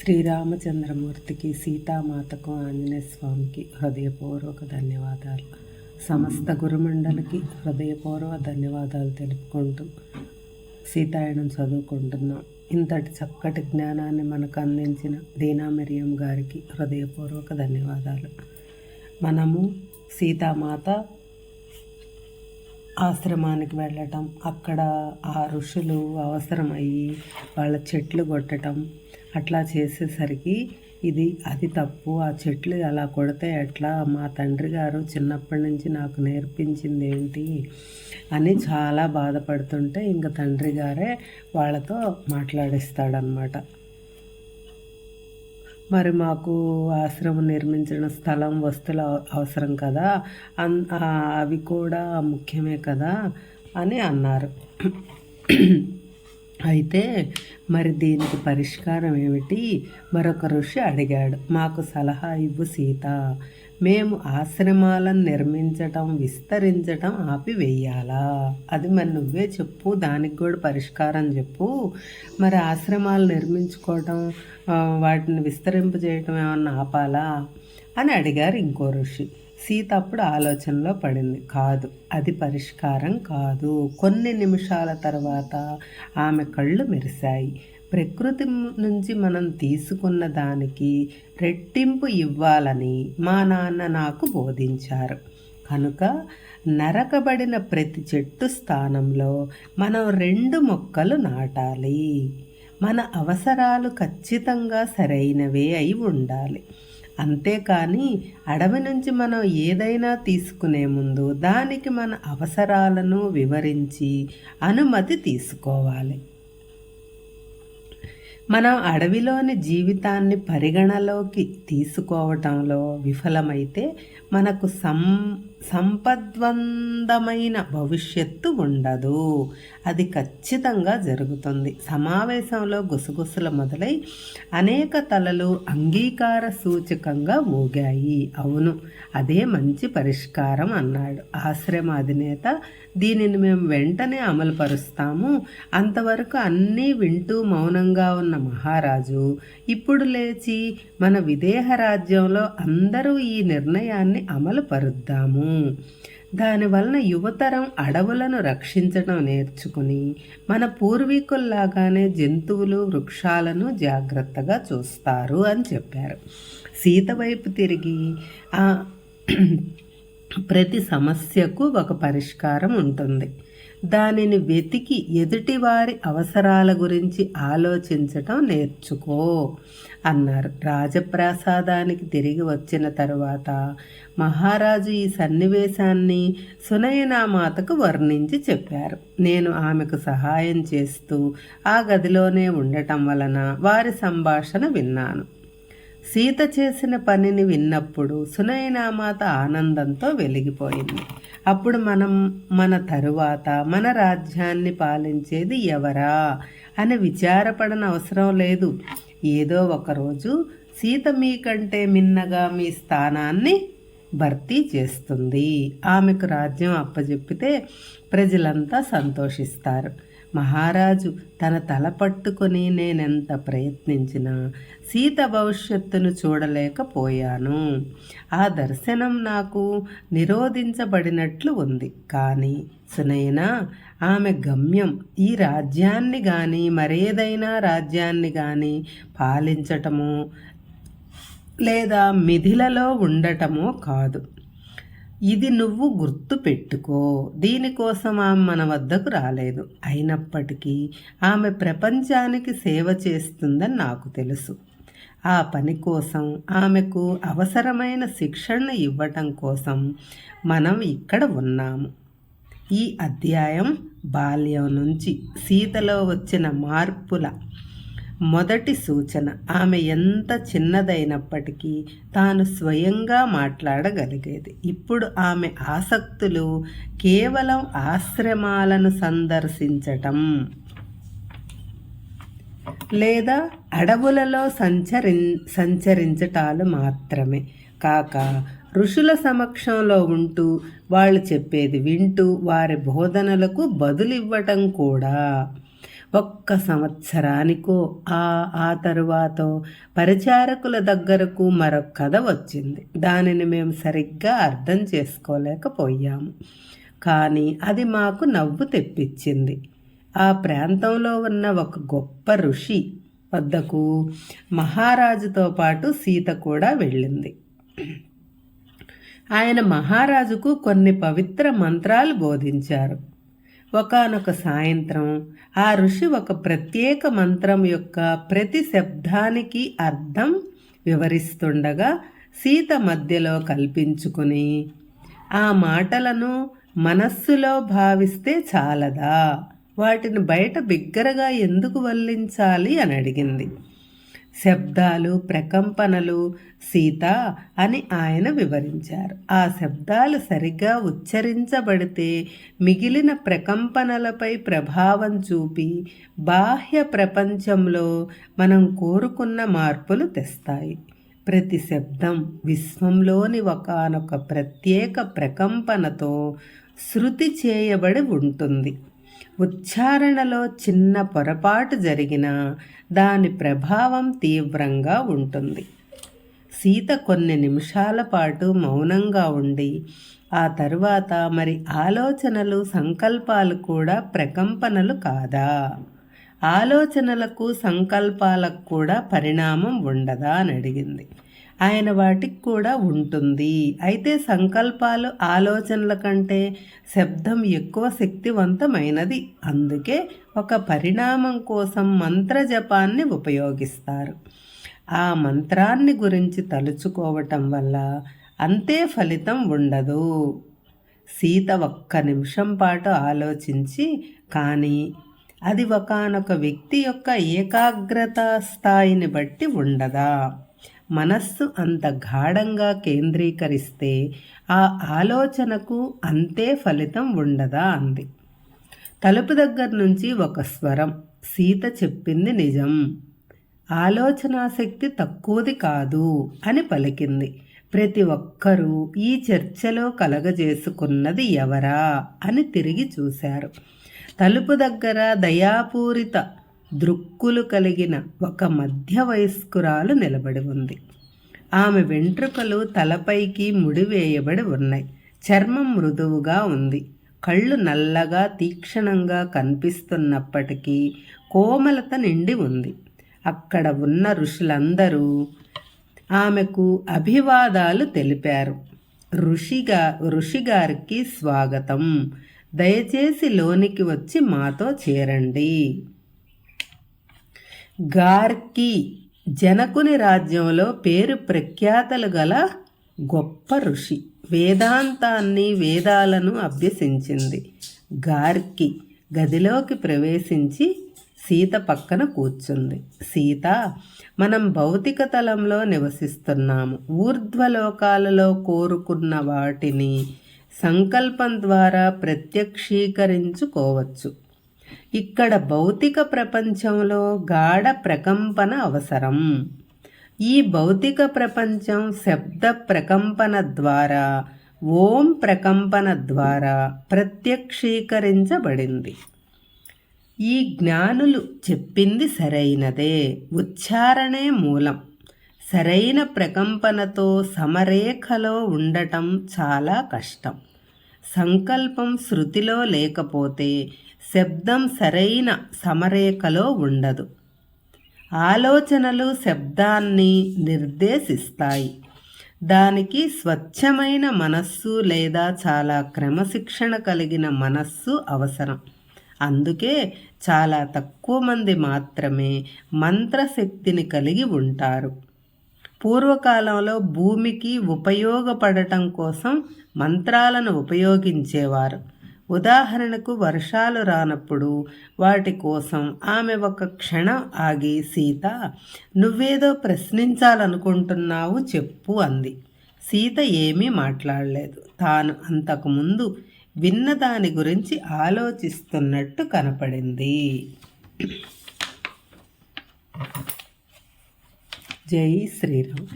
శ్రీరామచంద్రమూర్తికి, సీతామాతకు, ఆంజనేయ స్వామికి హృదయపూర్వక ధన్యవాదాలు. సమస్త గురుమండలికి హృదయపూర్వక ధన్యవాదాలు తెలుపుకుంటూ సీతాయనం చదువుకుంటున్నాం. ఇంతటి చక్కటి జ్ఞానాన్ని మనకు అందించిన దీనా మరియం గారికి హృదయపూర్వక ధన్యవాదాలు. మనము సీతామాత ఆశ్రమానికి వెళ్ళటం, అక్కడ ఆ ఋషులు అవసరమయ్యి వాళ్ళ చెట్లు కొట్టడం అట్లా చేసేసరికి అది తప్పు, ఆ చెట్లు అలా కొడితే ఎట్లా, మా తండ్రి గారు చిన్నప్పటి నుంచి నాకు నేర్పించింది ఏంటి అని చాలా బాధపడుతుంటే ఇంక తండ్రి గారే వాళ్ళతో మాట్లాడిస్తాడనమాట. మరి మాకు ఆశ్రమం నిర్మించిన స్థలం, వస్తువులు అవసరం కదా, అవి కూడా ముఖ్యమే కదా అని అన్నారు. అయితే మరి దీనికి పరిష్కారం ఏమిటి? మరొక ఋషి అడిగాడు, మాకు సలహా ఇవ్వు సీత, మేము ఆశ్రమాలను నిర్మించటం, విస్తరించటం ఆపివేయాలా? అది మరి నువ్వే చెప్పు, దానికి కూడా పరిష్కారం చెప్పు. మరి ఆశ్రమాలు నిర్మించుకోవటం, వాటిని విస్తరింపజేయటం ఏమన్నా ఆపాలా అని అడిగారు ఇంకో ఋషి. సీత అప్పుడు ఆలోచనలో పడింది. కాదు, అది పరిష్కారం కాదు. కొన్ని నిమిషాల తర్వాత ఆమె కళ్ళు మెరిశాయి. ప్రకృతి నుంచి మనం తీసుకున్న దానికి రెట్టింపు ఇవ్వాలని మా నాన్న నాకు బోధించారు. కనుక నరకబడిన ప్రతి చెట్టు స్థానంలో మనం 2 మొక్కలు నాటాలి. మన అవసరాలు ఖచ్చితంగా సరైనవే అయి ఉండాలి. అంతేకాని అడవి నుంచి మనం ఏదైనా తీసుకునే ముందు దానికి మన అవసరాలను వివరించి అనుమతి తీసుకోవాలి. మనం అడవిలోని జీవితాన్ని పరిగణలోకి తీసుకోవటంలో విఫలమైతే మనకు సంపద్వందమైన భవిష్యత్తు ఉండదు. అది ఖచ్చితంగా జరుగుతుంది. సమావేశంలో గుసగుసలు మొదలై అనేక తలలు అంగీకార సూచకంగా ఊగాయి. అవును, అదే మంచి పరిష్కారం అన్నాడు ఆశ్రమ అధినేత. దీనిని మేము వెంటనే అమలుపరుస్తాము. అంతవరకు అన్నీ వింటూ మౌనంగా ఉన్న మహారాజు ఇప్పుడు లేచి, మన విదేహ రాజ్యంలో అందరూ ఈ నిర్ణయాన్ని అమలుపరుద్దాము. దానివలన యువతరం అడవులను రక్షించడం నేర్చుకుని మన పూర్వీకుల్లాగానే జంతువులు, వృక్షాలను జాగ్రత్తగా చూస్తారు అని చెప్పారు. సీత వైపు తిరిగి, ప్రతి సమస్యకు ఒక పరిష్కారం ఉంటుంది. దానిని వెతికి ఎదుటివారి అవసరాల గురించి ఆలోచించటం నేర్చుకో అన్నారు. రాజప్రాసాదానికి తిరిగి వచ్చిన తరువాత మహారాజు ఈ సన్నివేశాన్ని సునయనామాతకు వర్ణించి చెప్పారు. నేను ఆమెకు సహాయం చేస్తూ ఆ గదిలోనే ఉండటం వలన వారి సంభాషణ విన్నాను. సీత చేసిన పనిని విన్నప్పుడు సునయనామాత ఆనందంతో వెలిగిపోయింది. అప్పుడు మన తరువాత మన రాజ్యాన్ని పాలించేది ఎవరా అని విచారపడన అవసరం లేదు. ఏదో ఒకరోజు సీత మీకంటే మిన్నగా మీ స్థానాన్ని భర్తీ చేస్తుంది. ఆమెకు రాజ్యం అప్పజెప్పితే ప్రజలంతా సంతోషిస్తారు. మహారాజు తన తల పట్టుకొని నేనెంత ప్రయత్నించినా సీత భవిష్యత్తును చూడలేకపోయాను. ఆ దర్శనం నాకు నిరోధించబడినట్లు ఉంది. కానీ సునయన, ఆమె గమ్యం ఈ రాజ్యాన్ని కానీ మరేదైనా రాజ్యాన్ని కానీ పాలించటమో లేదా మిథిలలో ఉండటమో కాదు. ఇది నువ్వు గుర్తు పెట్టుకో. దీనికోసం ఆమె మన వద్దకు రాలేదు. అయినప్పటికీ ఆమె ప్రపంచానికి సేవ చేస్తుందని నాకు తెలుసు. ఆ పని కోసం ఆమెకు అవసరమైన శిక్షణ ఇవ్వటం కోసం మనం ఇక్కడ ఉన్నాము. ఈ అధ్యాయం బాల్యం నుంచి సీతలో వచ్చిన మార్పుల మొదటి సూచన. ఆమె ఎంత చిన్నదైనప్పటికీ తాను స్వయంగా మాట్లాడగలిగేది. ఇప్పుడు ఆమె ఆసక్తులు కేవలం ఆశ్రమాలను సందర్శించటం లేదా అడవులలో సంచరించటాలు మాత్రమే కాక, ఋషుల సమక్షంలో ఉంటూ వాళ్ళు చెప్పేది వింటూ వారి బోధనలకు బదులివ్వటం కూడా. ఒక్క సంవత్సరానికో ఆ తరువాత పరిచారకుల దగ్గరకు మరొక కథ వచ్చింది. దానిని మేము సరిగ్గా అర్థం చేసుకోలేకపోయాము, కానీ అది మాకు నవ్వు తెప్పించింది. ఆ ప్రాంతంలో ఉన్న ఒక గొప్ప ఋషి వద్దకు మహారాజుతో పాటు సీత కూడా వెళ్ళింది. ఆయన మహారాజుకు కొన్ని పవిత్ర మంత్రాలు బోధించారు. ఒకానొక సాయంత్రం ఆ ఋషి ఒక ప్రత్యేక మంత్రం యొక్క ప్రతి శబ్దానికి అర్థం వివరిస్తుండగా సీత మధ్యలో కల్పించుకుని, ఆ మాటలను మనస్సులో భావిస్తే చాలదా, వాటిని బయట బిగ్గరగా ఎందుకు వల్లించాలి అని అడిగింది. శబ్దాలు, ప్రకంపనలు సీత అని ఆయన వివరించారు. ఆ శబ్దాలు సరిగ్గా ఉచ్చరించబడితే మిగిలిన ప్రకంపనలపై ప్రభావం చూపి బాహ్య ప్రపంచంలో మనం కోరుకున్న మార్పులు తెస్తాయి. ప్రతి శబ్దం విశ్వంలోని ఒకానొక ప్రత్యేక ప్రకంపనతో శృతి చేయబడి ఉంటుంది. ఉచ్చారణలో చిన్న పొరపాటు జరిగినా దాని ప్రభావం తీవ్రంగా ఉంటుంది. సీత కొన్ని నిమిషాల పాటు మౌనంగా ఉండి, ఆ తరువాత మరి ఆలోచనలు, సంకల్పాలు కూడా ప్రకంపనలు కాదా? ఆలోచనలకు, సంకల్పాలకు కూడా పరిణామం ఉండదా అని అడిగింది. ఆయన వాటికి కూడా ఉంటుంది. అయితే సంకల్పాలు, ఆలోచనల కంటే శబ్దం ఎక్కువ శక్తివంతమైనది. అందుకే ఒక పరిణామం కోసం మంత్రజపాన్ని ఉపయోగిస్తారు. ఆ మంత్రాన్ని గురించి తలుచుకోవటం వల్ల అంతే ఫలితం ఉండదు. సీత ఒక్క నిమిషం పాటు ఆలోచించి, కానీ అది ఒకానొక వ్యక్తి యొక్క ఏకాగ్రత స్థాయిని బట్టి ఉండదా? మనస్సు అంత గాఢంగా కేంద్రీకరిస్తే ఆ ఆలోచనకు అంతే ఫలితం ఉండదా అంది. తలుపు దగ్గర నుంచి ఒక స్వరం, సీత చెప్పింది నిజం, ఆలోచనాశక్తి తక్కువది కాదు అని పలికింది. ప్రతి ఒక్కరూ ఈ చర్చలో కలగజేసుకున్నది ఎవరా అని తిరిగి చూశారు. తలుపు దగ్గర దయాపూరిత దృక్కులు కలిగిన ఒక మధ్య వయస్కురాలు నిలబడి ఉంది. ఆమె వెంట్రుకలు తలపైకి ముడివేయబడి ఉన్నాయి. చర్మం మృదువుగా ఉంది. కళ్ళు నల్లగా తీక్షణంగా కనిపిస్తున్నప్పటికీ కోమలత నిండి ఉంది. అక్కడ ఉన్న ఋషులందరూ ఆమెకు అభివాదాలు తెలిపారు. ఋషిగారికి స్వాగతం, దయచేసి లోనికి వచ్చి మాతో చేరండి. గార్కి జనకుని రాజ్యంలో పేరు ప్రఖ్యాతలు గల గొప్ప ఋషి. వేదాలను అభ్యసించింది. గార్కి గదిలోకి ప్రవేశించి సీత పక్కన కూర్చుంది. సీత, మనం భౌతిక తలంలో నివసిస్తున్నాము. ఊర్ధ్వలోకాలలో కోరుకున్న వాటిని సంకల్పం ద్వారా ప్రత్యక్షీకరించుకోవచ్చు. ఇక్కడ భౌతిక ప్రపంచంలో గాఢ ప్రకంపన అవసరం. ఈ భౌతిక ప్రపంచం శబ్ద ప్రకంపన ద్వారా, ఓం ప్రకంపన ద్వారా ప్రత్యక్షీకరించబడింది. ఈ జ్ఞానులు చెప్పింది సరైనదే. ఉచ్చారణే మూలం. సరైన ప్రకంపనతో సమరేఖలో ఉండటం చాలా కష్టం. సంకల్పం శృతిలో లేకపోతే శబ్దం సరైన సమరేఖలో ఉండదు. ఆలోచనలు శబ్దాన్ని నిర్దేశిస్తాయి. దానికి స్వచ్ఛమైన మనస్సు లేదా చాలా క్రమశిక్షణ కలిగిన మనస్సు అవసరం. అందుకే చాలా తక్కువ మంది మాత్రమే మంత్రశక్తిని కలిగి ఉంటారు. పూర్వకాలంలో భూమికి ఉపయోగపడటం కోసం మంత్రాలను ఉపయోగించేవారు. ఉదాహరణకు వర్షాలు రానప్పుడు వాటి కోసం ఆమె ఒక క్షణం ఆగి, సీత, నువ్వేదో ప్రశ్నించాలనుకుంటున్నావు, చెప్పు అంది. సీత ఏమీ మాట్లాడలేదు. తాను అంతకుముందు విన్న దాని గురించి ఆలోచిస్తున్నట్టు కనపడింది. జై శ్రీరామ్.